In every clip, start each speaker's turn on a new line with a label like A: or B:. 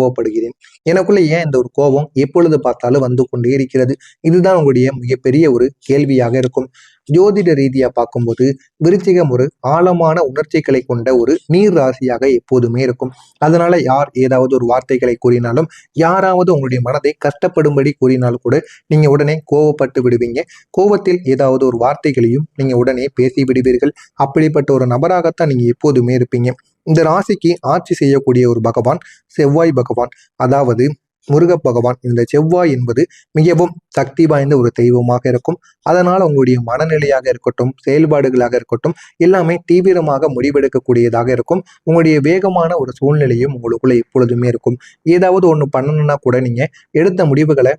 A: கோவப்படுகிறேன். எனக்குள்ள ஏன் இந்த ஒரு கோபம் எப்பொழுது பார்த்தாலும் வந்து கொண்டே இருக்கிறது? இதுதான் உங்களுடைய மிகப்பெரிய ஒரு கேள்வியாக இருக்கும். ஜோதிட ரீதியா பார்க்கும்போது விருச்சிகம் ஒரு ஆழமான உணர்ச்சிகளை கொண்ட ஒரு நீர் ராசியாக எப்போதுமே இருக்கும். அதனால யார் ஏதாவது ஒரு வார்த்தைகளை கூறினாலும், யாராவது உங்களுடைய மனதை கஷ்டப்படும்படி கூறினாலும் கூட நீங்க உடனே கோவப்பட்டு விடுவீங்க. கோவத்தில் ஏதாவது ஒரு வார்த்தைகளையும் நீங்க உடனே பேசி விடுவீர்கள். அப்படிப்பட்ட ஒரு நபராகத்தான் நீங்க எப்போதுமே இருப்பீங்க. இந்த ராசிக்கு ஆட்சி செய்யக்கூடிய ஒரு பகவான் செவ்வாய் பகவான், அதாவது முருக பகவான். இந்த செவ்வாய் என்பது மிகவும் சக்தி வாய்ந்த ஒரு தெய்வமாக இருக்கும். அதனால உங்களுடைய மனநிலையாக இருக்கட்டும், செயல்பாடுகளாக இருக்கட்டும், எல்லாமே தீவிரமாக முடிவெடுக்கக்கூடியதாக இருக்கும். உங்களுடைய வேகமான ஒரு சூழ்நிலையும் உங்களுக்குள்ள எப்பொழுதுமே இருக்கும். ஏதாவது ஒன்று பண்ணணும்னா கூட நீங்க எடுத்த முடிவுகளை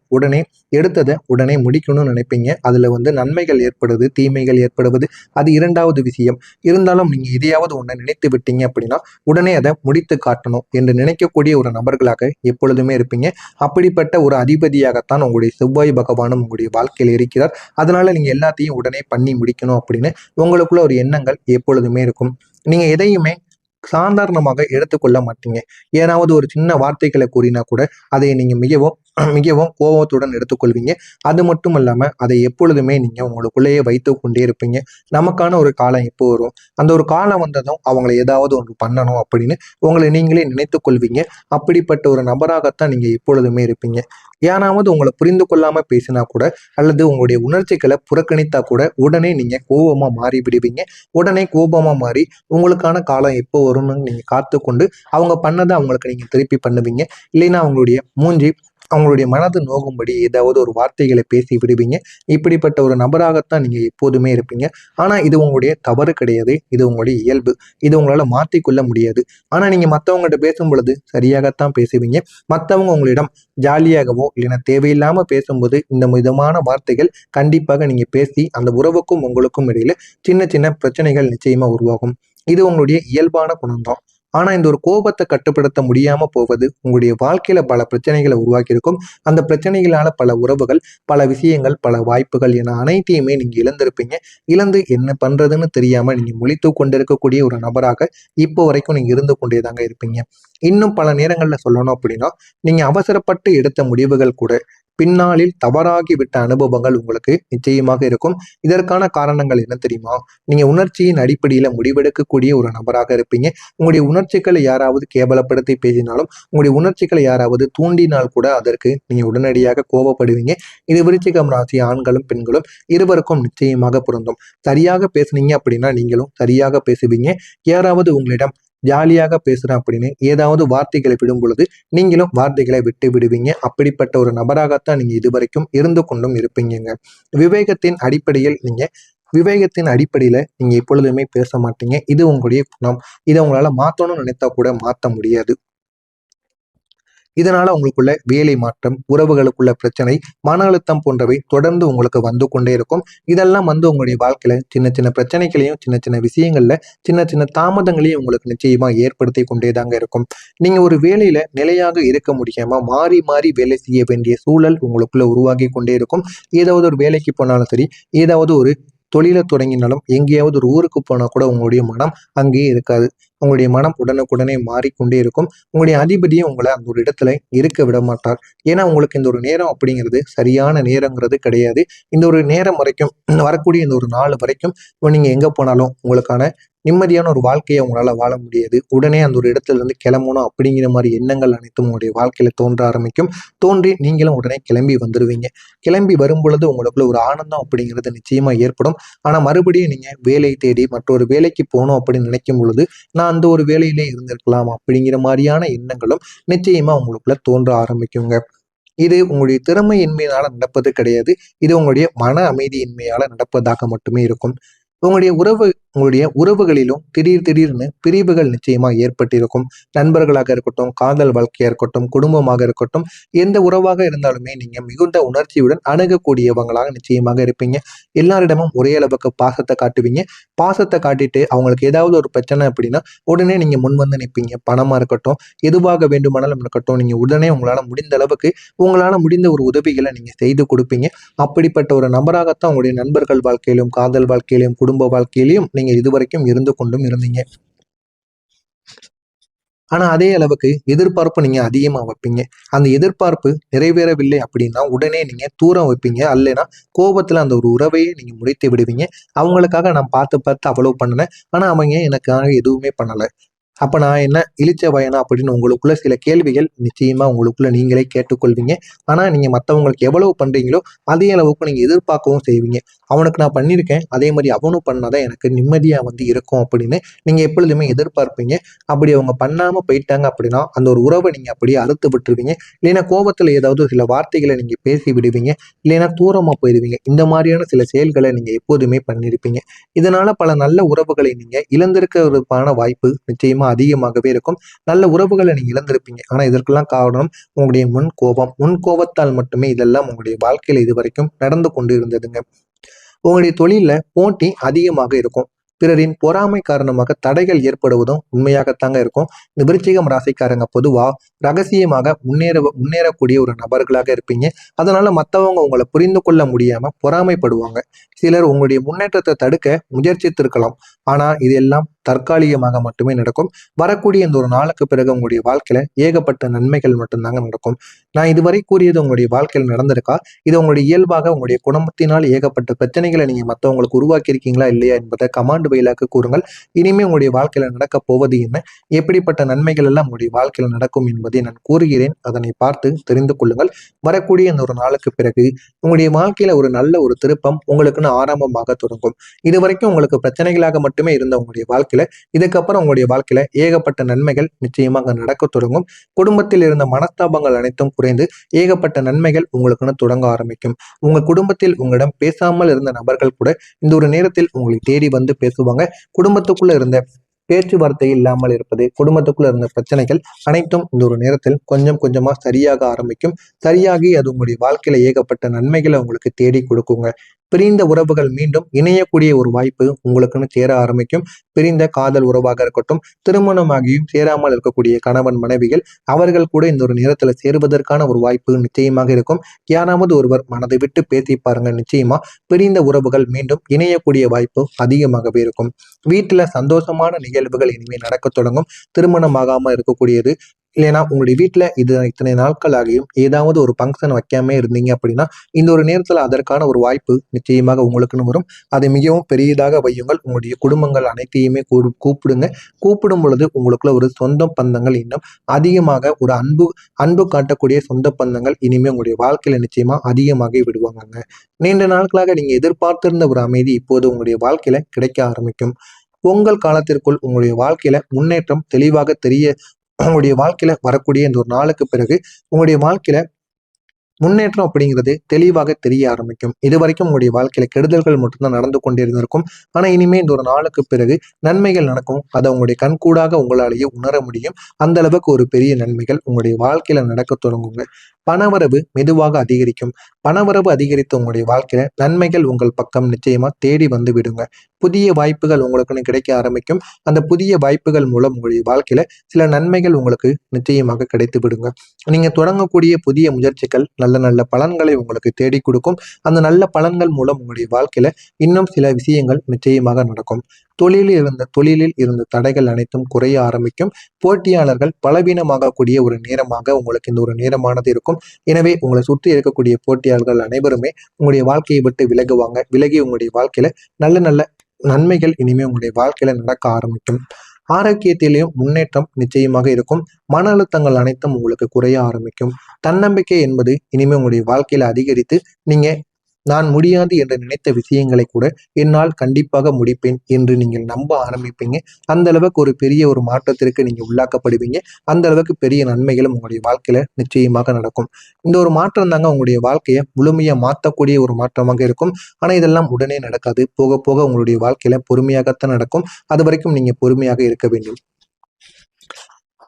A: எடுத்ததை உடனே முடிக்கணும்னு நினைப்பீங்க. அதுல நன்மைகள் ஏற்படுவது, தீமைகள் ஏற்படுவது அது இரண்டாவது விஷயம். இருந்தாலும் நீங்க எதையாவது ஒன்றை நினைத்து விட்டீங்க அப்படின்னா உடனே அதை முடித்து காட்டணும் என்று நினைக்கக்கூடிய ஒரு நபர்களாக எப்பொழுதுமே இருப்பீங்க. அப்படிப்பட்ட ஒரு அதிபதியாகத்தான் உங்களுடைய செவ்வாய் பகவானும் உங்களுடைய வாழ்க்கையில் இருக்கிறார். அதனால நீங்க எல்லாத்தையும் உடனே பண்ணி முடிக்கணும் அப்படின்னு உங்களுக்குள்ள ஒரு எண்ணங்கள் எப்பொழுதுமே இருக்கும். நீங்க எதையுமே சாதாரணமாக எடுத்துக்கொள்ள மாட்டீங்க. ஏதாவது ஒரு சின்ன வார்த்தைகளை கூறினா கூட அதை நீங்க மிகவும் மிகவும் கோபத்துடன் எடுத்துக்கொள்வீங்க. அது மட்டும் இல்லாம அதை எப்பொழுதுமே நீங்க உங்களுக்குள்ளேயே வைத்து கொண்டே இருப்பீங்க. நமக்கான ஒரு காலம் எப்போ வரும், அந்த ஒரு காலம் வந்ததும் அவங்களை ஏதாவது ஒன்று பண்ணணும் அப்படின்னு உங்களை நீங்களே நினைத்துக் கொள்வீங்க. அப்படிப்பட்ட ஒரு நபராகத்தான் நீங்க எப்பொழுதுமே இருப்பீங்க. யாராவது உங்களை புரிந்து கொள்ளாம பேசினா கூட, அல்லது உங்களுடைய உணர்ச்சிகளை புறக்கணித்தா கூட உடனே நீங்க கோபமா மாறி விடுவீங்க. உடனே கோபமா மாறி உங்களுக்கான காலம் எப்போ வரும்னு நீங்க காத்து கொண்டு அவங்க பண்ணதை அவங்களுக்கு நீங்க திருப்பி பண்ணுவீங்க. இல்லைன்னா அவங்களுடைய மனது நோகும்படி ஏதாவது ஒரு வார்த்தைகளை பேசி விடுவீங்க. இப்படிப்பட்ட ஒரு நபராகத்தான் நீங்க எப்போதுமே இருப்பீங்க. ஆனா இது உங்களுடைய தவறு கிடையாது. இது உங்களுடைய இயல்பு. இது உங்களால மாற்றிக்கொள்ள முடியாது. ஆனா நீங்க மற்றவங்ககிட்ட பேசும் பொழுது சரியாகத்தான் பேசுவீங்க. மற்றவங்க உங்களிடம் ஜாலியாகவோ இல்லைன்னா தேவையில்லாம பேசும்போது இந்த விதமான வார்த்தைகள் கண்டிப்பாக நீங்க பேசி அந்த உறவுக்கும் உங்களுக்கும் இடையில சின்ன சின்ன பிரச்சனைகள் நிச்சயமா உருவாகும். இது உங்களுடைய இயல்பான குணம்தான். ஆனா இந்த ஒரு கோபத்தை கட்டுப்படுத்த முடியாம போவது உங்களுடைய வாழ்க்கையில பல பிரச்சனைகளை உருவாக்கி இருக்கும். அந்த பிரச்சனைகளால பல உறவுகள், பல விஷயங்கள், பல வாய்ப்புகள் என அனைத்தையுமே நீங்க இழந்திருப்பீங்க. இழந்து என்ன பண்றதுன்னு தெரியாம நீங்க முழித்து கொண்டிருக்கக்கூடிய ஒரு நபராக இப்போ வரைக்கும் நீங்க இருந்து கொண்டேதாங்க இருப்பீங்க. இன்னும் பல நேரங்கள்ல சொல்லணும் அப்படின்னா, நீங்க அவசரப்பட்டு எடுத்த முடிவுகள் கூட பின்னாளில் தவறாகி விட்ட அனுபவங்கள் உங்களுக்கு நிச்சயமாக இருக்கும். இதற்கான காரணங்கள் என்ன தெரியுமா? நீங்க உணர்ச்சியின் அடிப்படையில முடிவெடுக்கக்கூடிய ஒரு நபராக இருப்பீங்க. உங்களுடைய உணர்ச்சிகளை யாராவது கேவலப்படுத்தி பேசினாலும், உங்களுடைய உணர்ச்சிகளை யாராவது தூண்டினால் கூட அதற்கு நீங்க உடனடியாக கோபப்படுவீங்க. இது விருச்சிகம் ராசி ஆண்களும் பெண்களும் இருவருக்கும் நிச்சயமாக பொருந்தும். சரியாக பேசுனீங்க அப்படின்னா நீங்களும் சரியாக பேசுவீங்க. யாராவது உங்களிடம் ஜாலியாக பேசுறேன் அப்படின்னு ஏதாவது வார்த்தைகளை விடும் பொழுது நீங்களும் வார்த்தைகளை விட்டு விடுவீங்க. அப்படிப்பட்ட ஒரு நபராகத்தான் நீங்க இதுவரைக்கும் இருந்து கொண்டும் இருப்பீங்க. விவேகத்தின் அடிப்படையில் நீங்க எப்பொழுதுமே பேச மாட்டீங்க. இது உங்களுடைய குணம். இதை உங்களால மாத்தணும்னு நினைத்தா கூட மாத்த முடியாது. இதனால உங்களுக்குள்ள வேலை மாற்றம், உறவுகளுக்குள்ள பிரச்சனை, மன அழுத்தம் போன்றவை தொடர்ந்து உங்களுக்கு வந்து கொண்டே இருக்கும். இதெல்லாம் உங்களுடைய வாழ்க்கையில சின்ன சின்ன பிரச்சனைகளையும், சின்ன சின்ன விஷயங்கள்ல சின்ன சின்ன தாமதங்களையும் உங்களுக்கு நிச்சயமா ஏற்படுத்தி கொண்டேதாங்க இருக்கும். நீங்க ஒரு வேலையில நிலையாக இருக்க முடியாம மாறி மாறி வேலை செய்ய வேண்டிய சூழல் உங்களுக்குள்ள உருவாகி கொண்டே இருக்கும். ஏதாவது ஒரு வேலைக்கு போனாலும் சரி, ஏதாவது ஒரு தொழிலை தொடங்கினாலும், எங்கேயாவது ஒரு ஊருக்கு போனா கூட உங்களுடைய மனம் அங்கேயே இருக்காது. உங்களுடைய மனம் உடனுக்குடனே மாறிக்கொண்டே இருக்கும். உங்களுடைய அதிபதியும் உங்களை அந்த ஒரு இடத்துல இருக்க விட மாட்டார். ஏன்னா உங்களுக்கு இந்த ஒரு நேரம் அப்படிங்கிறது சரியான நேரங்கிறது கிடையாது. இந்த ஒரு நேரம் வரைக்கும், வரக்கூடிய இந்த ஒரு நாள் வரைக்கும் நீங்க எங்க போனாலும் உங்களுக்கான நிம்மதியான ஒரு வாழ்க்கையை உங்களால வாழ முடியாது. உடனே அந்த ஒரு இடத்துல இருந்து கிளம்பணும் அப்படிங்கிற மாதிரி எண்ணங்கள் அனைத்தும் உங்களுடைய வாழ்க்கையில தோன்ற ஆரம்பிக்கும். தோன்றி நீங்களும் உடனே கிளம்பி வந்துடுவீங்க. கிளம்பி வரும் பொழுது உங்களுக்குள்ள ஒரு ஆனந்தம் அப்படிங்கிறது நிச்சயமா ஏற்படும். ஆனா மறுபடியும் நீங்க வேலை தேடி மற்றொரு வேலைக்கு போகணும் அப்படின்னு நினைக்கும் பொழுது, நான் அந்த ஒரு வேலையிலே இருந்திருக்கலாம் அப்படிங்கிற மாதிரியான எண்ணங்களும் நிச்சயமா உங்களுக்குள்ள தோன்ற ஆரம்பிக்குங்க. இது உங்களுடைய திறமையின்மையால நடப்பது கிடையாது. இது உங்களுடைய மன அமைதியின்மையால நடப்பதாக மட்டுமே இருக்கும். உங்களுடைய உறவுகளிலும் திடீர்னு பிரிவுகள் நிச்சயமா ஏற்பட்டிருக்கும். நண்பர்களாக இருக்கட்டும், காதல் வாழ்க்கையா இருக்கட்டும், குடும்பமாக இருக்கட்டும், எந்த உறவாக இருந்தாலுமே நீங்க மிகுந்த உணர்ச்சியுடன் அணுகக்கூடியவங்களாக நிச்சயமாக இருப்பீங்க. எல்லாரிடமும் ஒரே அளவுக்கு பாசத்தை காட்டுவீங்க. பாசத்தை காட்டிட்டு அவங்களுக்கு ஏதாவது ஒரு பிரச்சனை அப்படின்னா உடனே நீங்க முன் வந்து நிற்பீங்க. பணமா இருக்கட்டும், எதுவாக வேண்டுமானாலும் இருக்கட்டும், நீங்க உடனே உங்களால முடிந்த ஒரு உதவிகளை நீங்க செய்து கொடுப்பீங்க. அப்படிப்பட்ட ஒரு நபராகத்தான் உங்களுடைய நண்பர்கள் வாழ்க்கையிலும், காதல் வாழ்க்கையிலும், குடும்ப வாழ்க்கையிலும் நீங்க இதுவரைக்கும் இருந்து கொண்டும் இருந்தீங்க. ஆனா அதே அளவுக்கு எதிர்பார்ப்பு நீங்க அதிகமா வைப்பீங்க. அந்த எதிர்பார்ப்பு நிறைவேறவில்லை அப்படின்னா உடனே நீங்க தூரம் வைப்பீங்க. அல்லைன்னா கோபத்துல அந்த ஒரு உறவையே நீங்க முறித்து விடுவீங்க. அவங்களுக்காக நான் பார்த்து பார்த்து அவ்வளவு பண்ணுனேன். ஆனா அவங்க எனக்காக எதுவுமே பண்ணல. அப்ப நான் என்ன இளிச்ச வாயனா அப்படின்னு உங்களுக்குள்ள சில கேள்விகள் நிச்சயமா உங்களுக்குள்ள நீங்களே கேட்டுக்கொள்வீங்க. ஆனா நீங்க மத்தவங்களுக்கு எவ்வளவு பண்றீங்களோ அதே அளவுக்கு நீங்க எதிர்பார்க்கவும் செய்வீங்க. அவனுக்கு நான் பண்ணியிருக்கேன், அதே மாதிரி அவனும் பண்ணாதான் எனக்கு நிம்மதியா இருக்கும் அப்படின்னு நீங்க எப்பொழுதுமே எதிர்பார்ப்பீங்க. அப்படி அவங்க பண்ணாம போயிட்டாங்க அப்படின்னா அந்த ஒரு உறவை நீங்க அப்படியே அறுத்து விட்டுருவீங்க. இல்லைன்னா கோபத்துல ஏதாவது சில வார்த்தைகளை நீங்க பேசி விடுவீங்க. இல்லைன்னா தூரமா போயிடுவீங்க. இந்த மாதிரியான சில செயல்களை நீங்க எப்போதுமே பண்ணியிருப்பீங்க. இதனால பல நல்ல உறவுகளை நீங்க இழந்திருக்கிறதுக்கான வாய்ப்பு நிச்சயமா அதிகமாகவே இருக்கும். நல்ல உறவுகளை நீங்க இழந்திருப்பீங்க. ஆனா இதற்கெல்லாம் காரணம் உங்களுடைய முன் கோபம். முன் கோபத்தால் மட்டுமே இதெல்லாம் உங்களுடைய வாழ்க்கையில இதுவரைக்கும் நடந்து கொண்டு இருந்ததுங்க. உங்களுடைய தொழில்ல போட்டி அதிகமாக இருக்கும். பிறரின் பொறாமை காரணமாக தடைகள் ஏற்படுவதும் உண்மையாகத்தாங்க இருக்கும். இந்த விருச்சிகம் ராசிக்காரங்க பொதுவா ரகசியமாக முன்னேறக்கூடிய ஒரு நபர்களாக இருப்பீங்க. அதனால மத்தவங்க உங்களை புரிந்து கொள்ள முடியாம பொறாமைப்படுவாங்க. சிலர் உங்களுடைய முன்னேற்றத்தை தடுக்க முயற்சித்திருக்கலாம். ஆனா இது எல்லாம் தற்காலிகமாக மட்டுமே நடக்கும். வரக்கூடிய இந்த ஒரு நாளுக்கு பிறகு உங்களுடைய வாழ்க்கையில ஏகப்பட்ட நன்மைகள் மட்டும்தாங்க நடக்கும். நான் இதுவரை கூறியது உங்களுடைய வாழ்க்கையில் நடந்திருக்கா? இது உங்களுடைய இயல்பாக உங்களுடைய குடும்பத்தினால் ஏகப்பட்ட பிரச்சனைகளை நீங்க மத்தவங்களுக்கு உருவாக்கி இருக்கீங்களா இல்லையா என்பதை கமாண்ட் வாயிலாக கூறுங்கள். இனிமே உங்களுடைய வாழ்க்கையில நடக்க போவது என்ன? எப்படிப்பட்ட நன்மைகள் எல்லாம் உங்களுடைய வாழ்க்கையில நடக்கும் என்பதை நான் கூறுகிறேன். அதனை பார்த்து தெரிந்து கொள்ளுங்கள். வரக்கூடிய இந்த ஒரு நாளுக்கு பிறகு உங்களுடைய வாழ்க்கையில ஒரு நல்ல ஒரு திருப்பம் உங்களுக்குன்னு ஆரம்பமாக தொடங்கும். இதுவரைக்கும் உங்களுக்கு பிரச்சனைகளாக மட்டுமே இருந்த உங்களுடைய வாழ்க்கையில இதுக்கப்புறம் உங்களுடைய வாழ்க்கையில ஏகப்பட்ட நன்மைகள் நிச்சயமாக நடக்க தொடங்கும். குடும்பத்தில் இருந்த மனஸ்தாபங்கள் அனைத்தும் குறைந்து ஏகப்பட்ட நன்மைகள் உங்களுக்குன்னு தொடங்க ஆரம்பிக்கும். உங்க குடும்பத்தில் உங்களிடம் பேசாமல் இருந்த நபர்கள் கூட இந்த ஒரு நேரத்தில் உங்களை தேடி வந்து பேசுவாங்க. குடும்பத்துக்குள்ள இருந்த பேச்சுவார்த்தை இல்லாமல் இருப்பது, குடும்பத்துக்குள்ள இருந்த பிரச்சனைகள் அனைத்தும் இந்த ஒரு நேரத்தில் கொஞ்சம் கொஞ்சமா சரியாக ஆரம்பிக்கும். சரியாகி அது உங்களுடைய வாழ்க்கையில ஏகப்பட்ட நன்மைகளை உங்களுக்கு தேடி கொடுக்குங்க. பிரிந்த உறவுகள் மீண்டும் இணையக்கூடிய ஒரு வாய்ப்பு உங்களுக்குன்னு சேர ஆரம்பிக்கும். பிரிந்த காதல் உறவாக இருக்கட்டும், திருமணமாகியும் சேராமல் இருக்கக்கூடிய கணவன் மனைவிகள் அவர்கள் கூட இந்த ஒரு நேரத்துல சேருவதற்கான ஒரு வாய்ப்பு நிச்சயமாக இருக்கும். யாராவது ஒருவர் மனதை விட்டு பேசி பாருங்க, நிச்சயமா பிரிந்த உறவுகள் மீண்டும் இணையக்கூடிய வாய்ப்பு அதிகமாகவே இருக்கும். வீட்டுல சந்தோஷமான நிகழ்வுகள் இனிமே நடக்க தொடங்கும். திருமணம் ஆகாம இருக்கக்கூடியது, இல்லைன்னா உங்களுடைய வீட்டுல இது இத்தனை நாட்கள் ஆகியும் ஏதாவது ஒரு ஃபங்க்ஷன் வைக்காம இருந்தீங்க அப்படின்னா இந்த ஒரு நேரத்துல அதற்கான ஒரு வாய்ப்பு நிச்சயமாக உங்களுக்குன்னு வரும். அதை மிகவும் பெரியதாக வையுங்கள். உங்களுடைய குடும்பங்கள் அனைத்தையுமே கூப்பிடுங்க. கூப்பிடும் பொழுது உங்களுக்குள்ள ஒரு சொந்த பந்தங்கள் இன்னும் அதிகமாக ஒரு அன்பு அன்பு காட்டக்கூடிய சொந்த பந்தங்கள் இனிமே உங்களுடைய வாழ்க்கையில நிச்சயமா அதிகமாக விடுவாங்க. நீண்ட நாட்களாக நீங்க எதிர்பார்த்திருந்த ஒரு அமைதி இப்போது உங்களுடைய வாழ்க்கையில கிடைக்க ஆரம்பிக்கும். பொங்கல் காலத்திற்குள் உங்களுடைய வாழ்க்கையில முன்னேற்றம் தெளிவாக உங்களுடைய வாழ்க்கையில வரக்கூடிய இந்த ஒரு நாளுக்கு பிறகு உங்களுடைய வாழ்க்கையில முன்னேற்றம் அப்படிங்கிறது தெளிவாக தெரிய ஆரம்பிக்கும். இதுவரைக்கும் உங்களுடைய வாழ்க்கையில கெடுதல்கள் மட்டும்தான் நடந்து கொண்டிருந்திருக்கும். ஆனா இனிமே இந்த ஒரு நாளுக்கு பிறகு நன்மைகள் நடக்கும். அதை உங்களுடைய கண்கூடாக உங்களாலேயே உணர முடியும். அந்த அளவுக்கு ஒரு பெரிய நன்மைகள் உங்களுடைய வாழ்க்கையில நடக்க தொடங்குங்க. பணவரவு மெதுவாக அதிகரிக்கும். பணவரவு அதிகரித்த உங்களுடைய வாழ்க்கையில நன்மைகள் உங்கள் பக்கம் நிச்சயமா தேடி வந்து விடுங்க. புதிய வாய்ப்புகள் உங்களுக்குன்னு கிடைக்க ஆரம்பிக்கும். அந்த புதிய வாய்ப்புகள் மூலம் உங்களுடைய வாழ்க்கையில சில நன்மைகள் உங்களுக்கு நிச்சயமாக கிடைத்து விடுங்க. நீங்க தொடங்கக்கூடிய புதிய முயற்சிகள் நல்ல நல்ல பலன்களை உங்களுக்கு தேடி கொடுக்கும். அந்த நல்ல பலன்கள் மூலம் உங்களுடைய வாழ்க்கையில இன்னும் சில விஷயங்கள் நிச்சயமாக நடக்கும். தொழிலில் இருந்த தடைகள் அனைத்தும் குறைய ஆரம்பிக்கும். போட்டியாளர்கள் பலவீனமாகக்கூடிய ஒரு நேரமாக உங்களுக்கு இந்த ஒரு நேரமானது இருக்கும். எனவே உங்களை சுற்றி இருக்கக்கூடிய போட்டியாளர்கள் அனைவருமே உங்களுடைய வாழ்க்கையை விட்டு விலகுவாங்க. விலகி உங்களுடைய வாழ்க்கையில நல்ல நல்ல நன்மைகள் இனிமே உங்களுடைய வாழ்க்கையில நடக்க ஆரம்பிக்கும். ஆரோக்கியத்திலேயும் முன்னேற்றம் நிச்சயமாக இருக்கும். மன அழுத்தங்கள் அனைத்தும் உங்களுக்கு குறைய ஆரம்பிக்கும். தன்னம்பிக்கை என்பது இனிமே உங்களுடைய வாழ்க்கையில அதிகரித்து நீங்க நான் முடியாது என்று நினைத்த விஷயங்களை கூட என்னால் கண்டிப்பாக முடிப்பேன் என்று நீங்கள் நம்ப ஆரம்பிப்பீங்க. அந்த அளவுக்கு ஒரு பெரிய ஒரு மாற்றத்திற்கு நீங்க உள்ளாக்கப்படுவீங்க. அந்த அளவுக்கு பெரிய நன்மைகளும் உங்களுடைய வாழ்க்கையில நிச்சயமாக நடக்கும். இந்த ஒரு மாற்றம் தாங்க உங்களுடைய வாழ்க்கையை முழுமையா மாற்றக்கூடிய ஒரு மாற்றமாக இருக்கும். ஆனா இதெல்லாம் உடனே நடக்காது. போக போக உங்களுடைய வாழ்க்கையில பொறுமையாகத்தான் நடக்கும். அது வரைக்கும் நீங்க பொறுமையாக இருக்க வேண்டும்.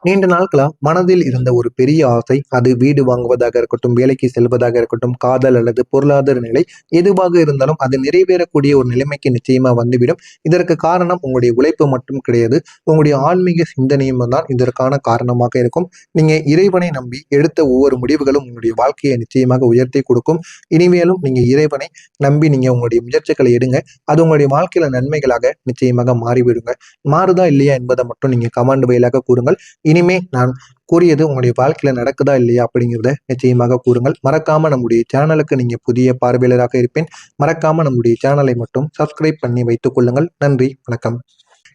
A: நீண்ட நாட்களா மனதில் இருந்த ஒரு பெரிய ஆசை, அது வீடு வாங்குவதாக இருக்கட்டும், வேலைக்கு செல்வதாக இருக்கட்டும், காதல் அல்லது பொருளாதார நிலை எதுவாக இருந்தாலும் அது நிறைவேறக்கூடிய ஒரு நிலைமைக்கு நிச்சயமா வந்துவிடும். இதற்கு காரணம் உங்களுடைய உழைப்பு மட்டும் கிடையாது, உங்களுடைய ஆன்மீக சிந்தனையும் தான் இதற்கான காரணமாக இருக்கும். நீங்க இறைவனை நம்பி எடுத்த ஒவ்வொரு முடிவுகளும் உங்களுடைய வாழ்க்கையை நிச்சயமாக உயர்த்தி கொடுக்கும். இனிமேலும் நீங்க இறைவனை நம்பி நீங்க உங்களுடைய முயற்சிகளை எடுங்க. அது உங்களுடைய வாழ்க்கையில நன்மைகளாக நிச்சயமாக மாறிவிடுங்க. மாறுதா இல்லையா என்பதை மட்டும் நீங்க கமெண்ட் வாயிலாக கூறுங்கள். இனிமே நான் கூறியது உங்களுடைய வாழ்க்கையில நடக்குதா இல்லையா அப்படிங்கிறத நிச்சயமாக கூறுங்கள். மறக்காம நம்முடைய சேனலுக்கு நீங்க புதிய பார்வையாளராக இருப்பேன். மறக்காம நம்முடைய சேனலை மட்டும் சப்ஸ்கிரைப் பண்ணி வைத்துக் கொள்ளுங்கள். நன்றி, வணக்கம்.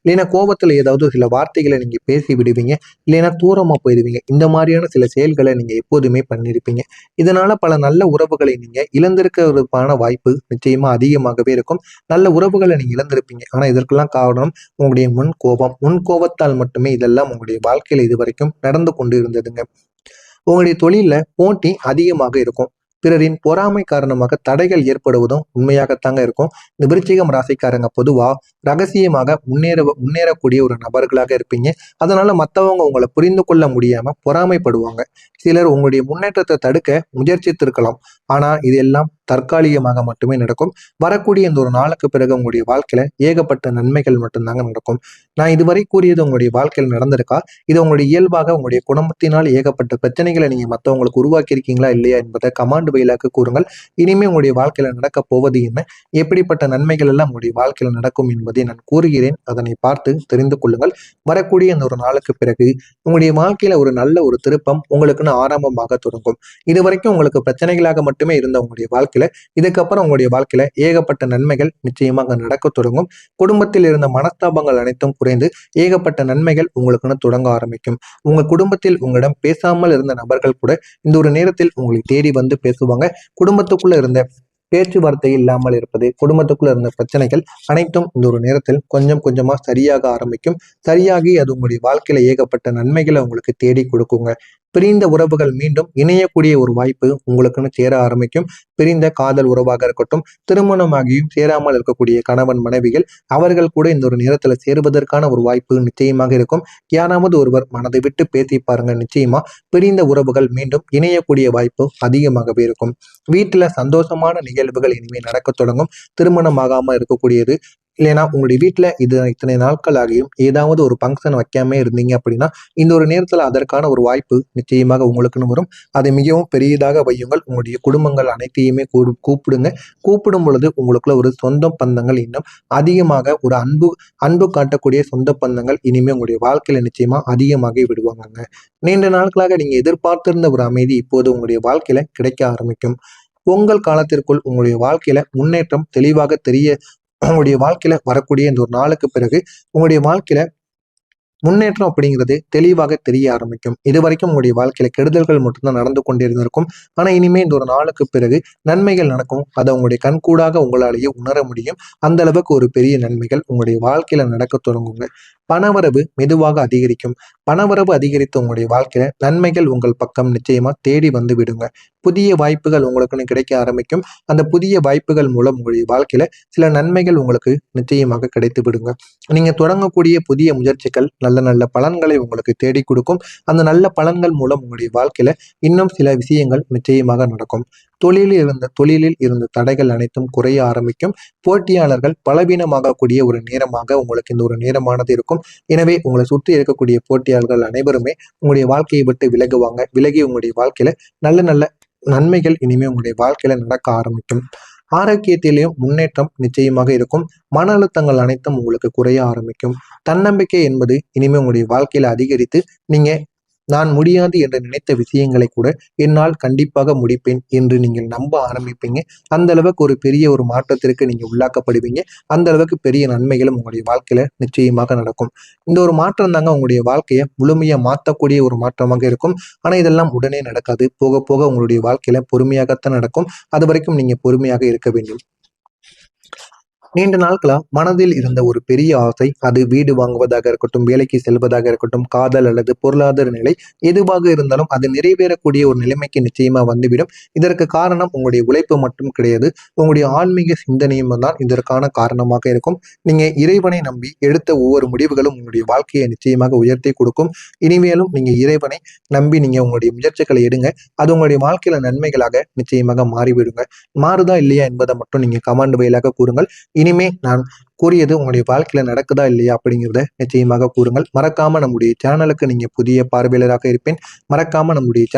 A: இல்லைன்னா கோபத்துல ஏதாவது சில வார்த்தைகளை நீங்க பேசி விடுவீங்க. இல்லைன்னா தூரமா போயிடுவீங்க. இந்த மாதிரியான சில செயல்களை நீங்க எப்போதுமே பண்ணியிருப்பீங்க. இதனால பல நல்ல உறவுகளை நீங்க இழந்திருக்கிறதுக்கான வாய்ப்பு நிச்சயமா அதிகமாகவே இருக்கும். நல்ல உறவுகளை நீங்க இழந்திருப்பீங்க. ஆனா இதற்கெல்லாம் காரணம் உங்களுடைய முன் கோபம். முன் கோபத்தால் மட்டுமே இதெல்லாம் உங்களுடைய வாழ்க்கையில இதுவரைக்கும் நடந்து கொண்டு இருந்ததுங்க. உங்களுடைய தொழில்ல போட்டி அதிகமாக இருக்கும். பிறரின் பொறாமை காரணமாக தடைகள் ஏற்படுவதும் உண்மையாகத்தாங்க இருக்கும். இந்த விருச்சிகம் ராசிக்காரங்க பொதுவா ரகசியமாக முன்னேறக்கூடிய ஒரு நபர்களாக இருப்பீங்க. அதனால மத்தவங்க உங்களை புரிந்து கொள்ள முடியாம பொறாமைப்படுவாங்க. சிலர் உங்களுடைய முன்னேற்றத்தை தடுக்க முயற்சித்திருக்கலாம். ஆனா இது எல்லாம் தற்காலிகமாக மட்டுமே நடக்கும். வரக்கூடிய இந்த ஒரு நாளுக்கு பிறகு உங்களுடைய வாழ்க்கையில ஏகப்பட்ட நன்மைகள் மட்டும்தாங்க நடக்கும். நான் இதுவரை கூறியது உங்களுடைய வாழ்க்கையில் நடந்திருக்கா? இது உங்களுடைய இயல்பாக உங்களுடைய குடும்பத்தினால் ஏகப்பட்ட பிரச்சனைகளை நீங்க மற்றவங்களுக்கு உருவாக்கி இருக்கீங்களா இல்லையா என்பதை கமாண்ட் வாயிலாக கூறுங்கள். இனிமே உங்களுடைய வாழ்க்கையில நடக்க போவது என்ன, எப்படிப்பட்ட நன்மைகள் எல்லாம் உங்களுடைய வாழ்க்கையில நடக்கும் என்பதை நான் கூறுகிறேன். அதனை பார்த்து தெரிந்து கொள்ளுங்கள். வரக்கூடிய இந்த ஒரு நாளுக்கு பிறகு உங்களுடைய வாழ்க்கையில ஒரு நல்ல ஒரு திருப்பம் உங்களுக்குன்னு ஆரம்பமாக தொடங்கும். இதுவரைக்கும் உங்களுக்கு பிரச்சனைகளாக மட்டுமே இருந்த உங்களுடைய வாழ்க்கையில இதுக்கப்புறம் உங்களுடைய வாழ்க்கையில ஏகப்பட்ட நன்மைகள் நிச்சயமாக நடக்க தொடங்கும். குடும்பத்தில் இருந்த மனஸ்தாபங்கள் அனைத்தும் குறைந்து ஏகப்பட்ட நன்மைகள் உங்களுக்குன்னு தொடங்க ஆரம்பிக்கும். உங்க குடும்பத்தில் உங்களிடம் பேசாமல் இருந்த நபர்கள் கூட இந்த ஒரு நேரத்தில் உங்களை தேடி வந்து பேசுவாங்க. குடும்பத்துக்குள்ள இருந்த பேச்சுவார்த்தை இல்லாமல் இருப்பது, குடும்பத்துக்குள்ள இருந்த பிரச்சனைகள் அனைத்தும் இந்த ஒரு நேரத்தில் கொஞ்சம் கொஞ்சமா சரியாக ஆரம்பிக்கும். சரியாகி அது உங்களுடைய வாழ்க்கையில ஏகப்பட்ட நன்மைகளை உங்களுக்கு தேடி கொடுக்குங்க. பிரிந்த உறவுகள் மீண்டும் இணையக்கூடிய ஒரு வாய்ப்பு உங்களுக்குன்னு சேர ஆரம்பிக்கும். பிரிந்த காதல் உறவாக இருக்கட்டும், திருமணமாகியும் சேராமல் இருக்கக்கூடிய கணவன் மனைவிகள் அவர்கள் கூட இந்த ஒரு நேரத்துல சேருவதற்கான ஒரு வாய்ப்பு நிச்சயமாக இருக்கும். யாராவது ஒருவர் மனதை விட்டு பேசி பாருங்க, நிச்சயமா பிரிந்த உறவுகள் மீண்டும் இணையக்கூடிய வாய்ப்பு அதிகமாகவே இருக்கும். வீட்டுல சந்தோஷமான நிகழ்வுகள் இனிமே நடக்க தொடங்கும். திருமணம் ஆகாம இருக்கக்கூடியது, இல்லைன்னா உங்களுடைய வீட்டுல இது இத்தனை நாட்கள் ஆகியும் ஏதாவது ஒரு ஃபங்க்ஷன் வைக்காம இருந்தீங்க அப்படின்னா இந்த ஒரு நேரத்துல அதற்கான ஒரு வாய்ப்பு நிச்சயமாக உங்களுக்குன்னு வரும். அதை மிகவும் பெரியதாக வையுங்கள். உங்களுடைய குடும்பங்கள் அனைத்தையுமே கூப்பிடுங்க. கூப்பிடும் பொழுது உங்களுக்குள்ள ஒரு சொந்த பந்தங்கள் இன்னும் அதிகமாக ஒரு அன்பு அன்பு காட்டக்கூடிய சொந்த பந்தங்கள் இனிமே உங்களுடைய வாழ்க்கையில நிச்சயமா அதிகமாக விடுவாங்க. நீண்ட நாட்களாக நீங்க எதிர்பார்த்திருந்த ஒரு அமைதி இப்போது உங்களுடைய வாழ்க்கையில கிடைக்க ஆரம்பிக்கும். பொங்கல் காலத்திற்குள் உங்களுடைய வாழ்க்கையில முன்னேற்றம் தெளிவாக உங்களுடைய வாழ்க்கையில வரக்கூடிய இந்த ஒரு நாளுக்கு பிறகு உங்களுடைய வாழ்க்கையில முன்னேற்றம் அப்படிங்கிறது தெளிவாக தெரிய ஆரம்பிக்கும். இதுவரைக்கும் உங்களுடைய வாழ்க்கையில கெடுதல்கள் மட்டும்தான் நடந்து கொண்டிருந்திருக்கும். ஆனா இனிமே இந்த ஒரு நாளுக்கு பிறகு நன்மைகள் நடக்கும். அதை உங்களுடைய கண்கூடாக உங்களாலேயே உணர முடியும். அந்த அளவுக்கு ஒரு பெரிய நன்மைகள் உங்களுடைய வாழ்க்கையில நடக்க தொடங்குங்க. பணவரவு மெதுவாக அதிகரிக்கும். பணவரவு அதிகரித்த உங்களுடைய வாழ்க்கையில நன்மைகள் உங்கள் பக்கம் நிச்சயமா தேடி வந்து விடுங்க. புதிய வாய்ப்புகள் உங்களுக்குன்னு கிடைக்க ஆரம்பிக்கும். அந்த புதிய வாய்ப்புகள் மூலம் உங்களுடைய வாழ்க்கையில சில நன்மைகள் உங்களுக்கு நிச்சயமாக கிடைத்து விடுங்க. நீங்க தொடங்கக்கூடிய புதிய முயற்சிகள் நல்ல நல்ல பலன்களை உங்களுக்கு தேடி கொடுக்கும். அந்த நல்ல பலன்கள் மூலம் உங்களுடைய வாழ்க்கையில இன்னும் சில விஷயங்கள் நிச்சயமாக நடக்கும். தொழிலில் இருந்த தடைகள் அனைத்தும் குறைய ஆரம்பிக்கும். போட்டியாளர்கள் பலவீனமாகக்கூடிய ஒரு நேரமாக உங்களுக்கு இந்த ஒரு நேரமானது இருக்கும். எனவே உங்களை சுற்றி இருக்கக்கூடிய போட்டியாளர்கள் அனைவருமே உங்களுடைய வாழ்க்கையை விட்டு விலகுவாங்க. விலகி உங்களுடைய வாழ்க்கையில நல்ல நல்ல நன்மைகள் இனிமே உங்களுடைய வாழ்க்கையில நடக்க ஆரம்பிக்கும். ஆரோக்கியத்திலேயும் முன்னேற்றம் நிச்சயமாக இருக்கும். மன அழுத்தங்கள் அனைத்தும் உங்களுக்கு குறைய ஆரம்பிக்கும். தன்னம்பிக்கை என்பது இனிமே உங்களுடைய வாழ்க்கையில அதிகரித்து நீங்க நான் முடியாது என்று நினைத்த விஷயங்களை கூட என்னால் கண்டிப்பாக முடிப்பேன் என்று நீங்கள் நம்ப ஆரம்பிப்பீங்க. அந்த அளவுக்கு ஒரு பெரிய ஒரு மாற்றத்திற்கு நீங்க உள்ளாக்கப்படுவீங்க. அந்த அளவுக்கு பெரிய நன்மைகளும் உங்களுடைய வாழ்க்கையில நிச்சயமாக நடக்கும். இந்த ஒரு மாற்றம் தாங்க உங்களுடைய வாழ்க்கையை முழுமையா மாற்றக்கூடிய ஒரு மாற்றமாக இருக்கும். ஆனா இதெல்லாம் உடனே நடக்காது. போக போக உங்களுடைய வாழ்க்கையில பொறுமையாகத்தான் நடக்கும். அது வரைக்கும் நீங்க பொறுமையாக இருக்க வேண்டும். நீண்ட நாட்களா மனதில் இருந்த ஒரு பெரிய ஆசை, அது வீடு வாங்குவதாக இருக்கட்டும், வேலைக்கு செல்வதாக இருக்கட்டும், காதல் அல்லது பொருளாதார நிலை எதுவாக இருந்தாலும் அது நிறைவேறக்கூடிய ஒரு நிலைமைக்கு நிச்சயமா வந்துவிடும். இதற்கு காரணம் உங்களுடைய உழைப்பு மட்டும் கிடையாது, உங்களுடைய ஆன்மீக சிந்தனையும் தான் இதற்கான காரணமாக இருக்கும். நீங்க இறைவனை நம்பி எடுத்த ஒவ்வொரு முடிவுகளும் உங்களுடைய வாழ்க்கையை நிச்சயமாக உயர்த்தி கொடுக்கும். இனிமேலும் நீங்க இறைவனை நம்பி நீங்க உங்களுடைய முயற்சிகளை எடுங்க. அது உங்களுடைய வாழ்க்கையில நன்மைகளாக நிச்சயமாக மாறிவிடுங்க. மாறுதா இல்லையா என்பதை மட்டும் நீங்க கமெண்ட் வாயிலாக கூறுங்கள். இனிமே நான் கூறியது உங்களுடைய வாழ்க்கையில நடக்குதா இல்லையா அப்படிங்கிறத நிச்சயமாக கூறுங்கள். மறக்காம நம்முடைய சேனலுக்கு நீங்க புதிய பார்வையாளராக இருப்பேன். மறக்காம நம்முடைய